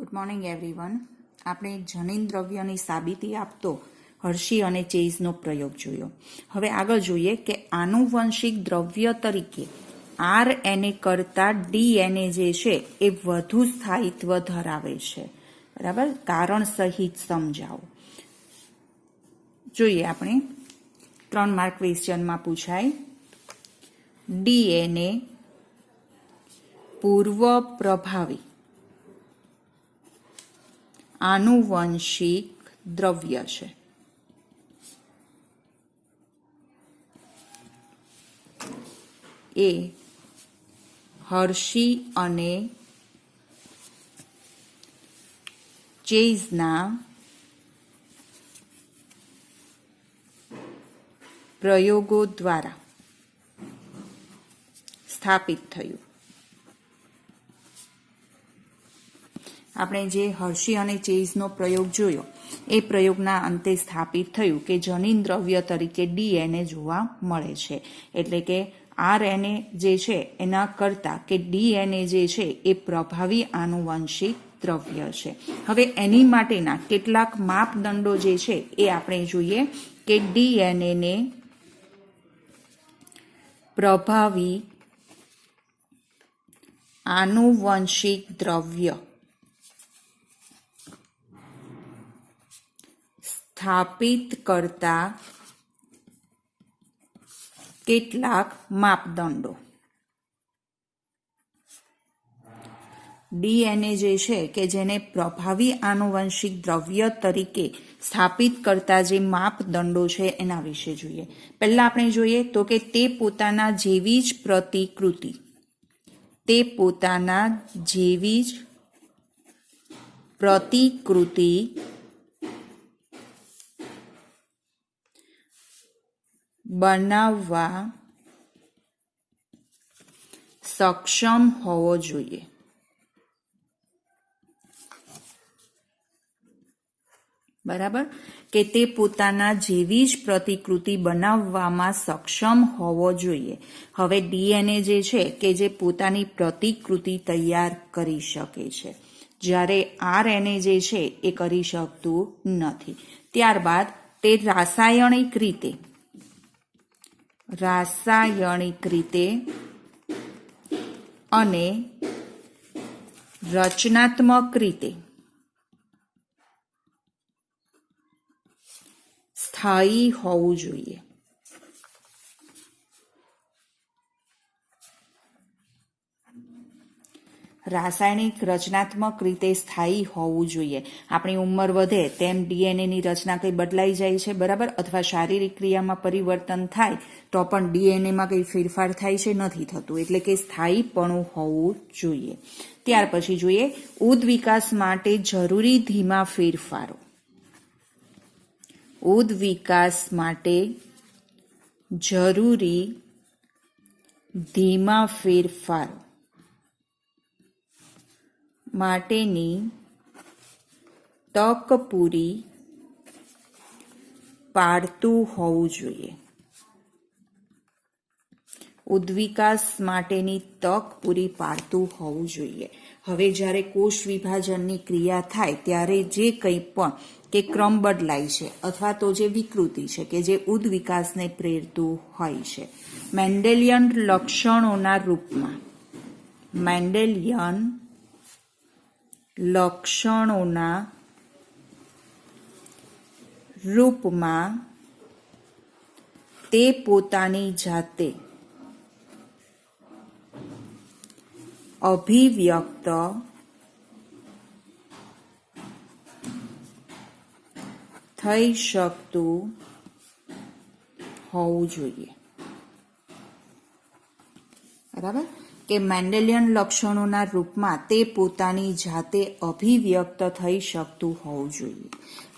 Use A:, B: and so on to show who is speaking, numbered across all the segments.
A: Good morning everyone. આપણે જનીન દ્રવ્યની સાબિતી આપતો હર્શી અને ચેઝનો પ્રયોગ જોયો. હવે આગળ જોઈએ કે આનુવંશિક દ્રવ્ય તરીકે RNA કરતાં DNA જે છે એ વધુ સ્થાયિત્વ ધરાવે છે. બરાબર, કારણ સહિત સમજાવો. જોઈએ આપણે 3 માર્ક ક્વેશ્ચનમાં પૂછાય. DNA પૂર્વ પ્રભાવી આનુવંશિક દ્રવ્ય છે. એ હર્શી અને ચેઝના પ્રયોગો દ્વારા સ્થાપિત થયું. આપણે જે હર્શી અને ચેઝનો પ્રયોગ જોયો એ પ્રયોગના અંતે સ્થાપિત થયું કે જનીન દ્રવ્ય તરીકે DNA જોવા મળે છે. એટલે કે RNA જે છે એના કરતાં કે DNA જે છે એ પ્રભાવી આનુવંશિક દ્રવ્ય છે. હવે એની માટેના કેટલાક માપદંડો જે છે એ આપણે જોઈએ કે DNA ને પ્રભાવી આનુવંશિક દ્રવ્ય સ્થાપિત કરતા કેટલાક માપદંડો. DNA જે છે કે જેને પ્રભાવી આનુવંશિક દ્રવ્ય તરીકે સ્થાપિત કરતા જે માપદંડો છે એના વિશે જોઈએ. પહેલા આપણે જોઈએ તો કે તે પોતાના જેવી જ પ્રતિકૃતિ બનાવવા સક્ષમ હોવો જોઈએ. બરાબર, કે તે પોતાના જેવી જ પ્રતિકૃતિ બનાવવામાં સક્ષમ હોવો જોઈએ. હવે DNA જે છે કે જે પોતાની પ્રતિકૃતિ તૈયાર કરી શકે છે, જ્યારે RNA જે છે એ કરી શકતું નથી. ત્યારબાદ તે રાસાયણિક રીતે અને રચનાત્મક રીતે સ્થાયી હોવું જોઈએ. રાસાયણિક રચનાત્મક રીતે સ્થાયી હોવું જોઈએ. આપણી ઉંમર વધે તેમ DNA ની રચના કંઈ બદલાઈ જાય છે, બરાબર, અથવા શારીરિક ક્રિયામાં પરિવર્તન થાય તો પણ DNA માં કંઈ ફેરફાર થાય છે, નથી થતું. એટલે કે સ્થાયીપણું હોવું જોઈએ. ત્યાર પછી જોઈએ ઉદ્વિકાસ માટે જરૂરી ધીમા ફેરફારો. ઉદ્વિકાસ માટે જરૂરી ધીમા ફેરફારો માટેની તક પૂરી પાડતું હોવું જોઈએ. ઉદ્વિકાસ માટેની તક પૂરી પાડતું હોવું જોઈએ. હવે જ્યારે કોષ વિભાજનની ક્રિયા થાય ત્યારે જે કંઈ પણ કે ક્રમ બદલાય છે અથવા તો જે વિકૃતિ છે કે જે ઉદ્વિકાસને પ્રેરતું હોય છે, મેન્ડેલિયન લક્ષણોના રૂપમાં તે પોતાની જાતે અભિવ્યક્ત થઈ શકતું હોવું જોઈએ. બરાબર, કે મેન્ડેલિયન લક્ષણોના રૂપમાં તે પોતાની જાતે અભિવ્યક્ત થઈ શકતું હોવું જોઈએ.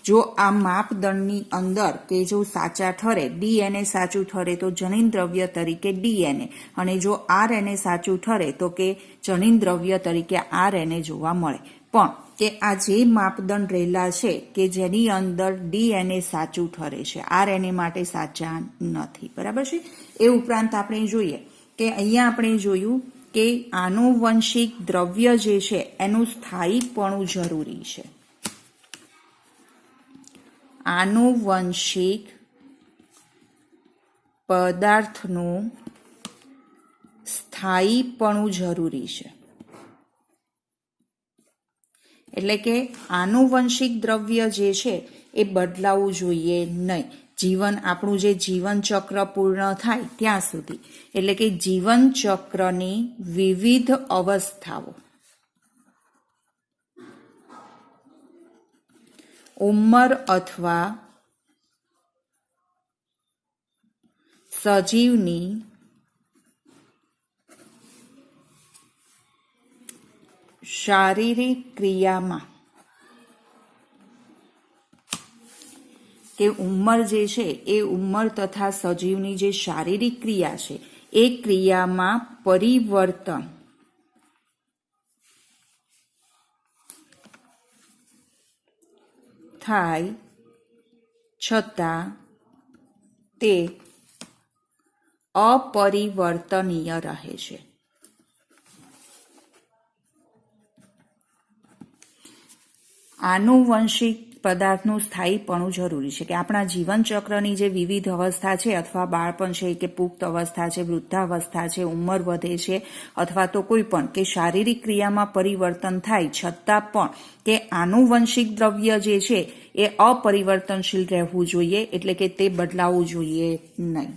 A: જો આ માપદંડની અંદર કે જો સાચા ઠરે, DNA સાચું ઠરે તો જનીન દ્રવ્ય તરીકે DNA, અને જો RNA સાચું ઠરે તો કે જનીન દ્રવ્ય તરીકે RNA જોવા મળે. પણ કે આ જે માપદંડ રહેલા છે કે જેની અંદર DNA સાચું ઠરે છે, RNA માટે સાચા નથી. બરાબર છે. એ ઉપરાંત આપણે જોઈએ કે અહીંયા આપણે જોયું કે આનુવંશિક દ્રવ્ય જે છે એનું સ્થાયીપણું જરૂરી છે. આનુવંશિક પદાર્થનું સ્થાયીપણું જરૂરી છે. એટલે કે આનુવંશિક દ્રવ્ય જે છે એ બદલાવું જોઈએ નહીં, આપણું જે જીવન ચક્ર પૂર્ણ થાય ત્યાં સુધી. એટલે કે જીવન ચક્રની વિવિધ અવસ્થાઓ, ઉંમર અથવા સજીવની શારીરિક ક્રિયામાં, કે ઉંમર જે છે એ ઉંમર તથા સજીવની જે શારીરિક ક્રિયા છે એ ક્રિયામાં પરિવર્તન થાય છતાં તે અપરિવર્તનીય રહે છે. આનુવંશિક પદાર્થનું સ્થાયીપણું જરૂરી છે. કે આપણા જીવન ચક્રની જે વિવિધ અવસ્થા છે, અથવા બાળપણ છે કે પુખ્ત અવસ્થા છે, વૃદ્ધાવસ્થા છે, ઉંમર વધે છે, અથવા તો કોઈ પણ કે શારીરિક ક્રિયામાં પરિવર્તન થાય છતાં પણ કે આનુવંશિક દ્રવ્ય જે છે એ અપરિવર્તનશીલ રહેવું જોઈએ. એટલે કે તે બદલાવવું જોઈએ નહીં.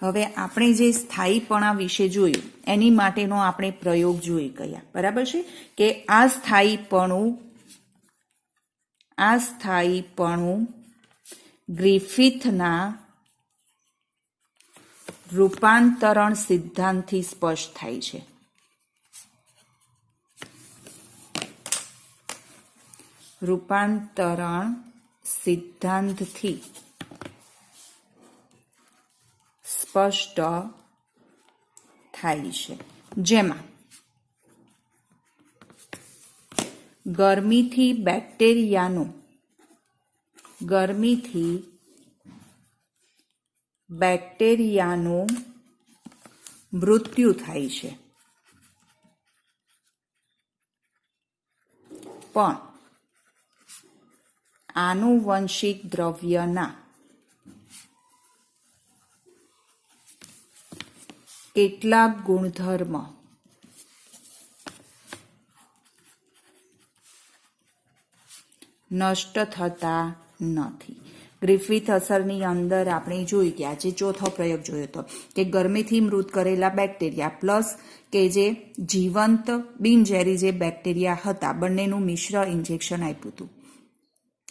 A: હવે આપણે જે સ્થાયીપણા વિશે જોયું એની માટેનો આપણે પ્રયોગ જોઈ ગયા, બરાબર છે. કે આ સ્થાયીપણું ગ્રિફિથના રૂપાંતરણ સિદ્ધાંતથી સ્પષ્ટ થાય છે. રૂપાંતરણ સિદ્ધાંતથી સ્પષ્ટ થાય છે, જેમાં ગરમીથી બેક્ટેરિયાનું મૃત્યુ થાય છે, પણ આનુવંશિક દ્રવ્યના કેટલાક ગુણધર્મ નષ્ટ થતા નથી. ગ્રિફિથ અસરની અંદર આપણે જોઈ ગયા, જે ચોથો પ્રયોગ જોયો હતો કે ગરમીથી મૃત કરેલા બેક્ટેરિયા પ્લસ કે જે જીવંત બિનઝેરી જે બેક્ટેરિયા હતા, બંનેનું મિશ્ર ઇન્જેક્શન આપ્યું હતું.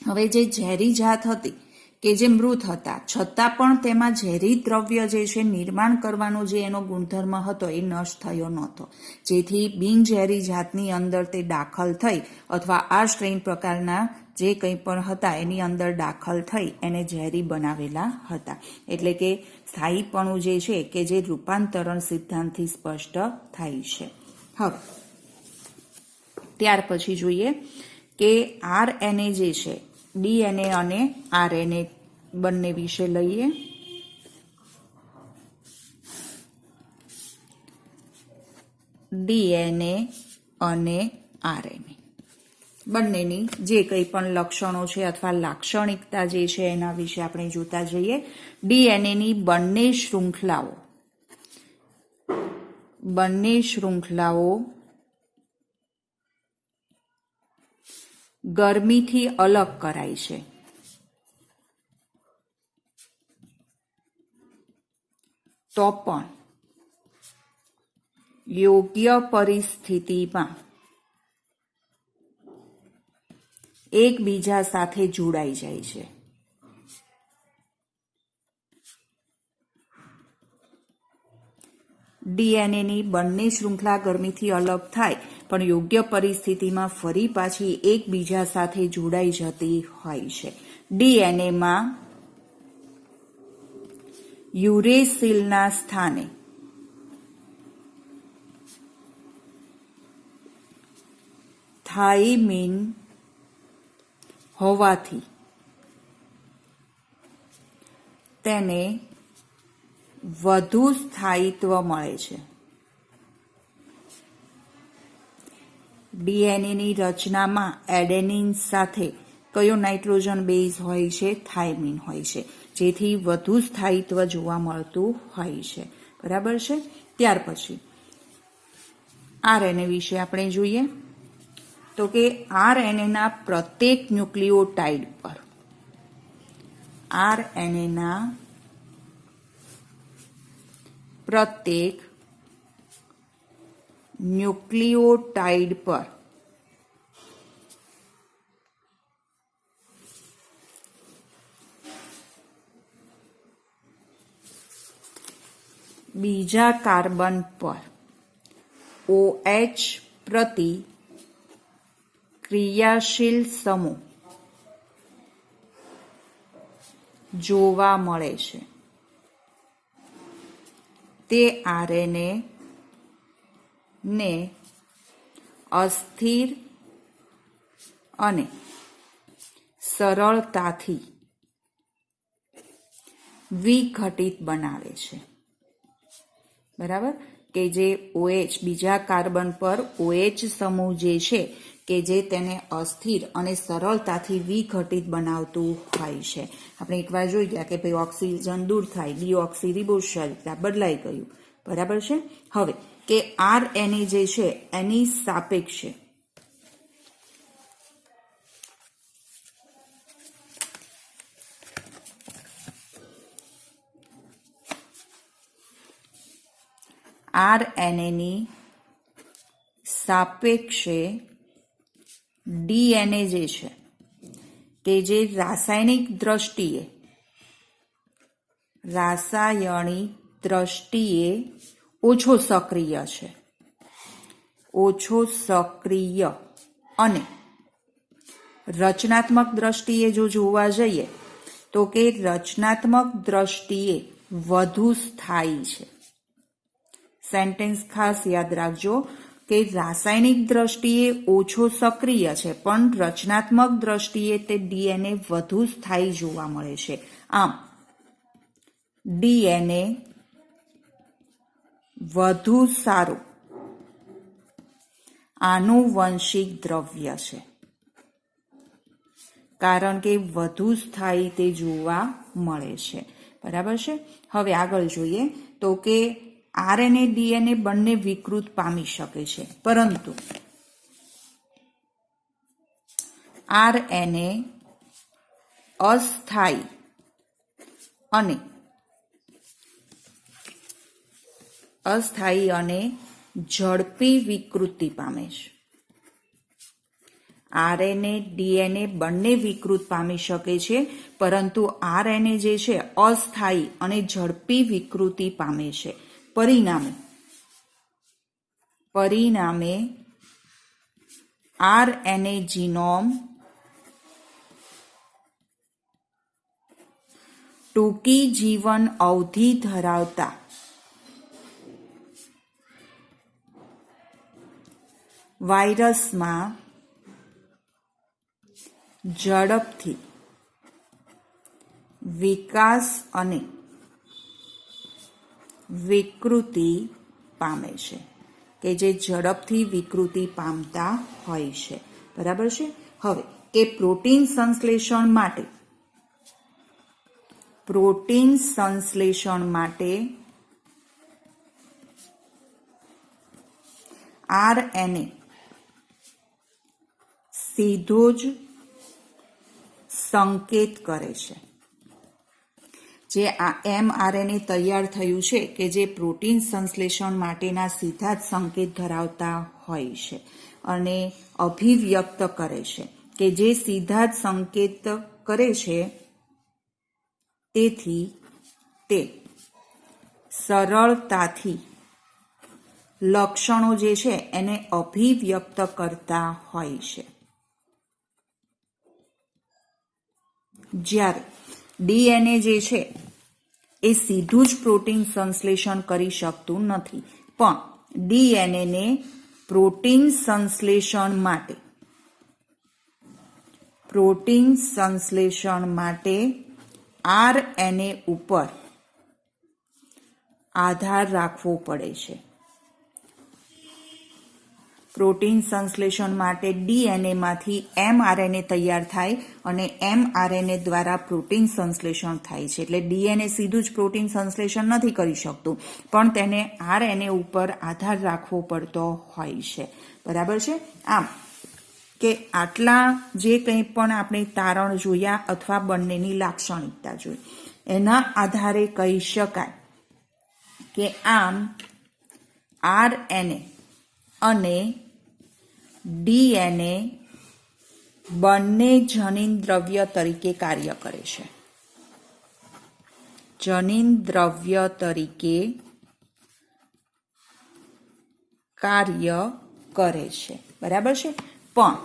A: હવે જે ઝેરી જાત હતી કે જે મૃત હતા છતાં પણ તેમાં ઝેરી દ્રવ્ય જે છે નિર્માણ કરવાનો જે એનો ગુણધર્મ હતો એ નષ્ટ થયો નહોતો, જેથી બિનઝેરી જાતની અંદર તે દાખલ થઈ અથવા આ સ્ટ્રેઇન પ્રકારના જે કંઈ પણ હતા એની અંદર દાખલ થઈ એને ઝેરી બનાવેલા હતા. એટલે કે સ્થાયીપણું જે છે કે જે રૂપાંતરણ સિદ્ધાંતથી સ્પષ્ટ થાય છે. હવે ત્યાર પછી જોઈએ કે આરએનએ જે છે, ડીએનએ અને આરએનએ બંને વિશે લઈએ. ડીએનએ અને આરએનએ બંનેની જે કંઈ પણ લક્ષણો છે અથવા લાક્ષણિકતા જે છે એના વિશે આપણે જોતા જઈએ. ડીએનએની બંને શૃંખલાઓ ગરમીથી અલગ કરાય છે. તો પણ યોગ્ય પરિસ્થિતિમાં એકબીજા સાથે જોડાઈ જાય છે. ડીએનએની બંને શૃંખલા ગરમીથી અલગ થાય પણ યોગ્ય પરિસ્થિતિમાં ફરી પાછી એકબીજા સાથે જોડાઈ જતી હોય છે. ડીએનએમાં યુરેસિલના સ્થાને થાઇમીન હોવાથી તેને વધુ સ્થાયિત્વ મળે છે. ડીએનએની રચનામાં એડેનિન સાથે કયો નાઇટ્રોજન બેઝ હોય છે? થાઇમિન હોય છે, જેથી વધુ સ્થાયિત્વ જોવા મળતું હોય છે. બરાબર છે. ત્યાર પછી આરએનએ વિશે આપણે જોઈએ તો કે આરએનએના પ્રત્યેક ન્યુક્લિયોટાઇડ પર આરએનએના પ્રત્યેક ન્યુક્લિયોટાઇડ પર બીજા કાર્બન પર OH પ્રતિ ક્રિયાશીલ સમૂહ જોવા મળે છે. તે આરએનએ ને અસ્થિર અને સરળતાથી વિઘટિત બનાવે છે. બરાબર, કે જે OH બીજા કાર્બન પર OH સમૂહ જે છે કે જે તેને અસ્થિર અને સરળતાથી વિઘટિત બનાવતું હોય છે. આપણે એકવાર જોઈ ગયા કે ભાઈ ઓક્સિજન દૂર થાય, ડીઓક્સિરિબોઝ બદલાઈ ગયું. બરાબર છે. હવે કે આરએનએ જે છે એની સાપેક્ષે આરએનએની સાપેક્ષે ડીએનએ જે છે કે જે રાસાયણિક દ્રષ્ટિએ ઓછો સક્રિય અને રચનાત્મક દ્રષ્ટિએ જો જોવા જઈએ તો કે રચનાત્મક દ્રષ્ટિએ વધુ સ્થાયી છે. સેન્ટેન્સ ખાસ યાદ રાખજો કે રાસાયણિક દ્રષ્ટિએ ઓછો સક્રિય છે પણ રચનાત્મક દ્રષ્ટિએ તે ડીએનએ વધુ સ્થાયી જોવા મળે છે. આમ ડીએનએ વધુ સારું આનુવંશિક દ્રવ્ય છે, કારણ કે વધુ સ્થાયી તે જોવા મળે છે. બરાબર છે. હવે આગળ જોઈએ તો કે આરએનએ ડીએનએ બંને વિકૃત પામી શકે છે, પરંતુ આરએનએ અસ્થાયી અને ઝડપી વિકૃતિ પામે છે. આરએનએ ડીએનએ બંને વિકૃત પામી શકે છે, પરંતુ આરએનએ જે છે અસ્થાયી અને ઝડપી વિકૃતિ પામે છે. પરિણામે આરએનએ જીનોમ ટૂંકી જીવન અવધિ ધરાવતા વાયરસમાં ઝડપથી વિકાસ અને વિકૃતિ પામે છે, કે જે ઝડપથી વિકૃતિ પામતા હોય છે. બરાબર છે. હવે કે પ્રોટીન સંશ્લેષણ માટે આરએનએ સીધો જ સંકેત કરે છે. જે એમઆરએનએ તૈયાર થયું છે કે જે પ્રોટીન સંશ્લેષણ માટેના સીધા જ સંકેત ધરાવતા હોય છે અને અભિવ્યક્ત કરે છે, કે જે સીધા જ સંકેત કરે છે, તેથી તે સરળતાથી લક્ષણો જે છે એને અભિવ્યક્ત કરતા હોય છે. જ્યારે ડીએનએ જે છે એ સીધું જ પ્રોટીન સંશ્લેષણ કરી શકતું નથી, પણ ડીએનએને પ્રોટીન સંશ્લેષણ માટે આરએનએ ઉપર આધાર રાખવો પડે છે. પ્રોટીન સંશ્લેષણ માટે ડીએનએમાંથી એમઆરએનએ તૈયાર થાય અને એમઆરએનએ દ્વારા પ્રોટીન સંશ્લેષણ થાય છે. એટલે ડીએનએ સીધું જ પ્રોટીન સંશ્લેષણ નથી કરી શકતું, પણ તેને આરએનએ ઉપર આધાર રાખવો પડતો હોય છે. બરાબર છે. આમ કે આટલા જે કંઈ પણ આપણે તારણ જોયા અથવા બંનેની લાક્ષણિકતા જોઈ, એના આધારે કહી શકાય કે આમ આરએનએ અને ડીએનએ બંને જનીન દ્રવ્ય તરીકે કાર્ય કરે છે. જનીન દ્રવ્ય તરીકે કાર્ય કરે છે. બરાબર છે. પણ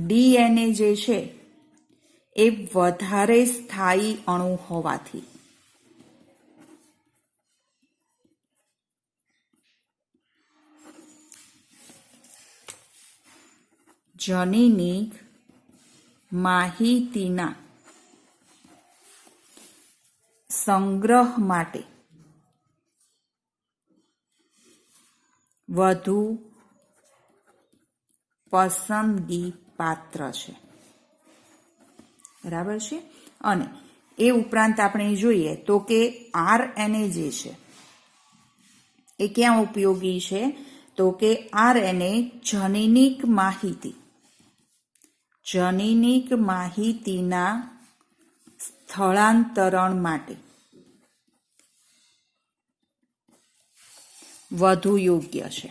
A: ડીએનએ જે છે એ વધારે સ્થાયી અણુ હોવાથી જનીનિક માહિતીના સંગ્રહ માટે વધુ પસંદગી પાત્ર છે. બરાબર છે. અને એ ઉપરાંત આપણે જોઈએ તો કે આરએનએ જે છે એ ક્યાં ઉપયોગી છે? તો કે આરએનએ જનીનિક માહિતીના સ્થળાંતરણ માટે વધુ યોગ્ય છે.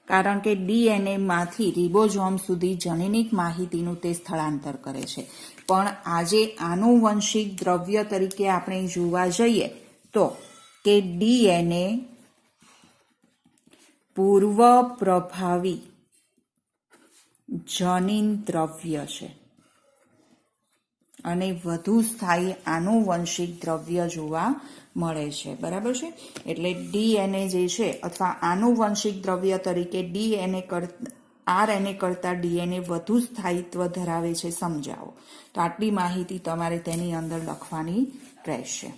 A: કારણ કે ડીએનએ માંથી રિબોઝોમ સુધી જનીનિક માહિતીનું તે સ્થળાંતર કરે છે. પણ આજે આનુવંશિક દ્રવ્ય તરીકે આપણે જોવા જઈએ તો કે ડીએનએ પૂર્વ પ્રભાવી જનીન દ્રવ્ય છે અને વધુ સ્થાયી આનુવંશિક દ્રવ્ય જોવા મળે છે. બરાબર છે. એટલે ડીએનએ જે છે અથવા આનુવંશિક દ્રવ્ય તરીકે આરએનએ કરતા ડીએનએ વધુ સ્થાયિત્વ ધરાવે છે. સમજાવો. તો આટલી માહિતી તમારે તેની અંદર લખવાની રહેશે.